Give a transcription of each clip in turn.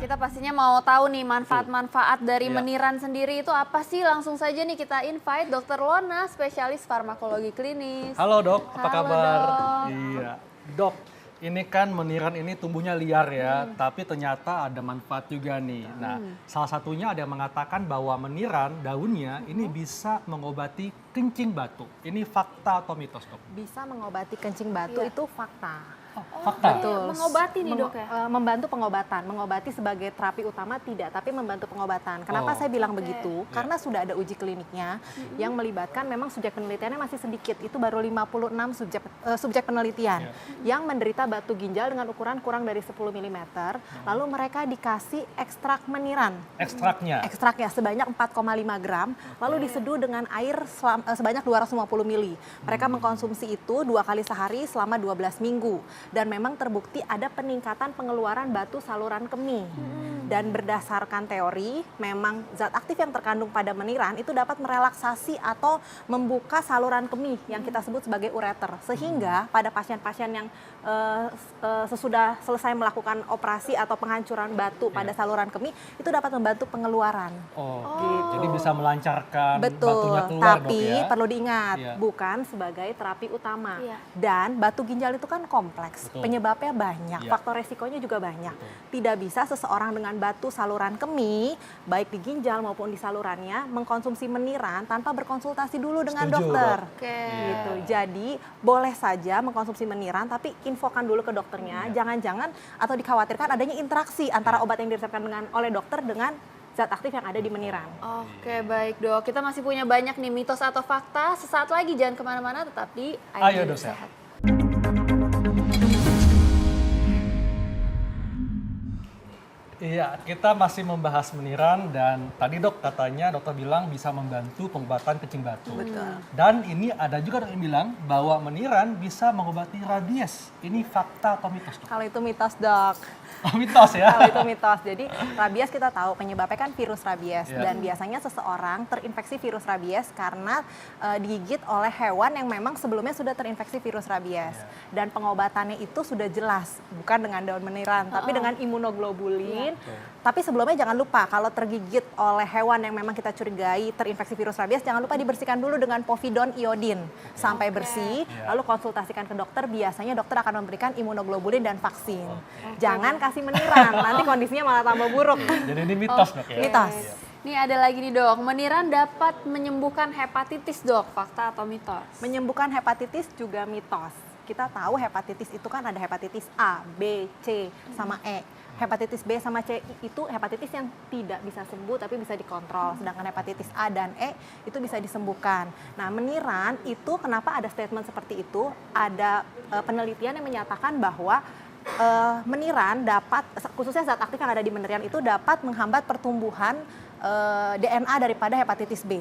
kita pastinya mau tahu nih manfaat-manfaat dari Iya. meniran sendiri itu apa sih? Langsung saja nih kita invite Dr. Lona, spesialis farmakologi klinis. Halo dok, apa Halo, kabar? Dok. Iya, dok. Ini kan meniran ini tumbuhnya liar ya, tapi ternyata ada manfaat juga nih. Nah, salah satunya ada yang mengatakan bahwa meniran daunnya ini bisa mengobati kencing batuk. Ini fakta atau mitos dok? Bisa mengobati kencing batu Iya. itu fakta. Fakta. Betul. Mengobati nih dok ya? Membantu pengobatan, mengobati sebagai terapi utama tidak, tapi membantu pengobatan. Kenapa Oh. saya bilang Oke. begitu? Karena sudah ada uji kliniknya yang melibatkan memang subjek penelitiannya masih sedikit. Itu baru 56 subjek penelitian yang menderita batu ginjal dengan ukuran kurang dari 10 mm. Lalu mereka dikasih ekstrak meniran. Ekstraknya. Ekstraknya sebanyak 4,5 gram, lalu diseduh dengan air sebanyak 250 ml. Mereka mengkonsumsi itu 2 kali sehari selama 12 minggu. Dan memang terbukti ada peningkatan pengeluaran batu saluran kemih. Dan berdasarkan teori, memang zat aktif yang terkandung pada meniran itu dapat merelaksasi atau membuka saluran kemih yang kita sebut sebagai ureter. Sehingga pada pasien-pasien yang sesudah selesai melakukan operasi atau penghancuran batu pada saluran kemih, itu dapat membantu pengeluaran. Oh, Gitu. jadi bisa melancarkan Betul, batunya keluar tapi dok ya? perlu diingat, Iya. bukan sebagai terapi utama. Iya. Dan batu ginjal itu kan kompleks, Betul. penyebabnya banyak, Iya. faktor resikonya juga banyak. Betul. Tidak bisa seseorang dengan batu saluran kemih, baik di ginjal maupun di salurannya, mengkonsumsi meniran tanpa berkonsultasi dulu dengan Setuju, dokter. Dok. Oke. Gitu. Jadi boleh saja mengkonsumsi meniran, tapi infokan dulu ke dokternya. Iya. Jangan-jangan atau dikhawatirkan adanya interaksi antara obat yang diresepkan oleh dokter dengan zat aktif yang ada di meniran. Oke, baik dok. Kita masih punya banyak nih mitos atau fakta. Sesaat lagi jangan kemana-mana, tetap di Ayo, Hidup Dok, Sehat. Iya, kita masih membahas meniran dan tadi dok katanya dokter bilang bisa membantu pengobatan kencing batu. Betul. Dan ini ada juga dok yang bilang bahwa meniran bisa mengobati rabies. Ini fakta atau mitos dok? Kalau itu mitos, Dok. Oh, mitos ya? Kalau itu mitos. Jadi rabies kita tahu penyebabnya kan virus rabies. Iya. Dan biasanya seseorang terinfeksi virus rabies karena digigit oleh hewan yang memang sebelumnya sudah terinfeksi virus rabies. Dan pengobatannya itu sudah jelas, bukan dengan daun meniran, tapi dengan imunoglobulin. Tapi sebelumnya jangan lupa kalau tergigit oleh hewan yang memang kita curigai terinfeksi virus rabies, jangan lupa dibersihkan dulu dengan povidon iodin sampai bersih. Iya. Lalu konsultasikan ke dokter, biasanya dokter akan memberikan imunoglobulin dan vaksin. Jangan kasih meniran, nanti kondisinya malah tambah buruk. Jadi ini mitos dok ya? Mitos. Nih ada lagi nih dok, meniran dapat menyembuhkan hepatitis dok, fakta atau mitos? Menyembuhkan hepatitis juga mitos. Kita tahu hepatitis itu kan ada hepatitis A, B, C, sama E. Hepatitis B sama C itu hepatitis yang tidak bisa sembuh tapi bisa dikontrol. Sedangkan hepatitis A dan E itu bisa disembuhkan. Nah, meniran itu kenapa ada statement seperti itu? Ada penelitian yang menyatakan bahwa meniran dapat, khususnya zat aktif yang ada di meniran itu dapat menghambat pertumbuhan DNA daripada hepatitis B.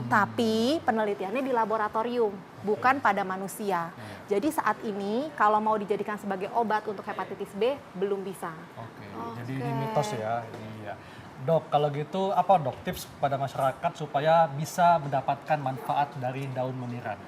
Tapi penelitiannya di laboratorium, bukan pada manusia. Jadi saat ini kalau mau dijadikan sebagai obat untuk hepatitis B belum bisa. Oke, jadi ini mitos ya. Iya. Dok, kalau gitu apa dok tips kepada masyarakat supaya bisa mendapatkan manfaat dari daun meniran?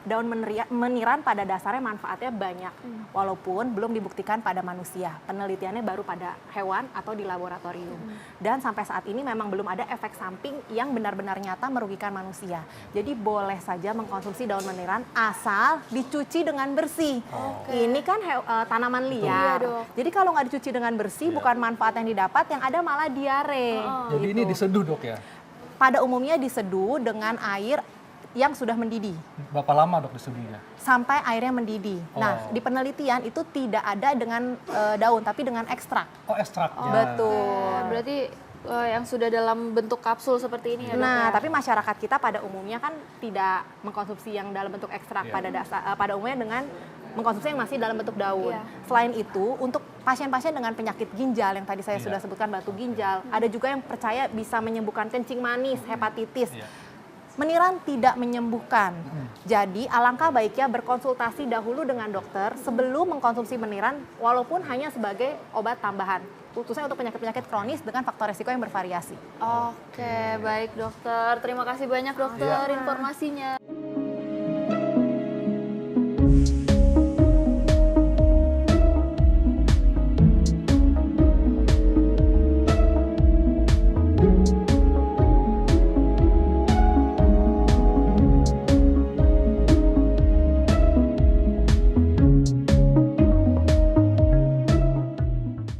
Daun meniran pada dasarnya manfaatnya banyak, walaupun belum dibuktikan pada manusia. Penelitiannya baru pada hewan atau di laboratorium. Dan sampai saat ini memang belum ada efek samping yang benar-benar nyata merugikan manusia. Jadi boleh saja mengkonsumsi daun meniran asal dicuci dengan bersih. Ini kan tanaman liar. Iya, Dok. Jadi kalau nggak dicuci dengan bersih, bukan manfaat yang didapat, yang ada malah diare. Jadi ini diseduh dok ya? Pada umumnya diseduh dengan air yang sudah mendidih. Berapa lama dok diseduhnya? Sampai airnya mendidih. Nah, di penelitian itu tidak ada dengan daun, tapi dengan ekstrak. Oh, ekstraknya. Betul. Berarti yang sudah dalam bentuk kapsul seperti ini ya dok? Nah, ya? tapi masyarakat kita pada umumnya kan tidak mengkonsumsi yang dalam bentuk ekstrak pada umumnya dengan mengkonsumsi yang masih dalam bentuk daun. Iya. Selain itu, untuk pasien-pasien dengan penyakit ginjal yang tadi saya sudah sebutkan batu ginjal, ada juga yang percaya bisa menyembuhkan kencing manis, hepatitis. Meniran tidak menyembuhkan. Jadi alangkah baiknya berkonsultasi dahulu dengan dokter sebelum mengkonsumsi meniran walaupun hanya sebagai obat tambahan. Khususnya untuk penyakit-penyakit kronis dengan faktor resiko yang bervariasi. Oke, baik dokter. Terima kasih banyak dokter informasinya.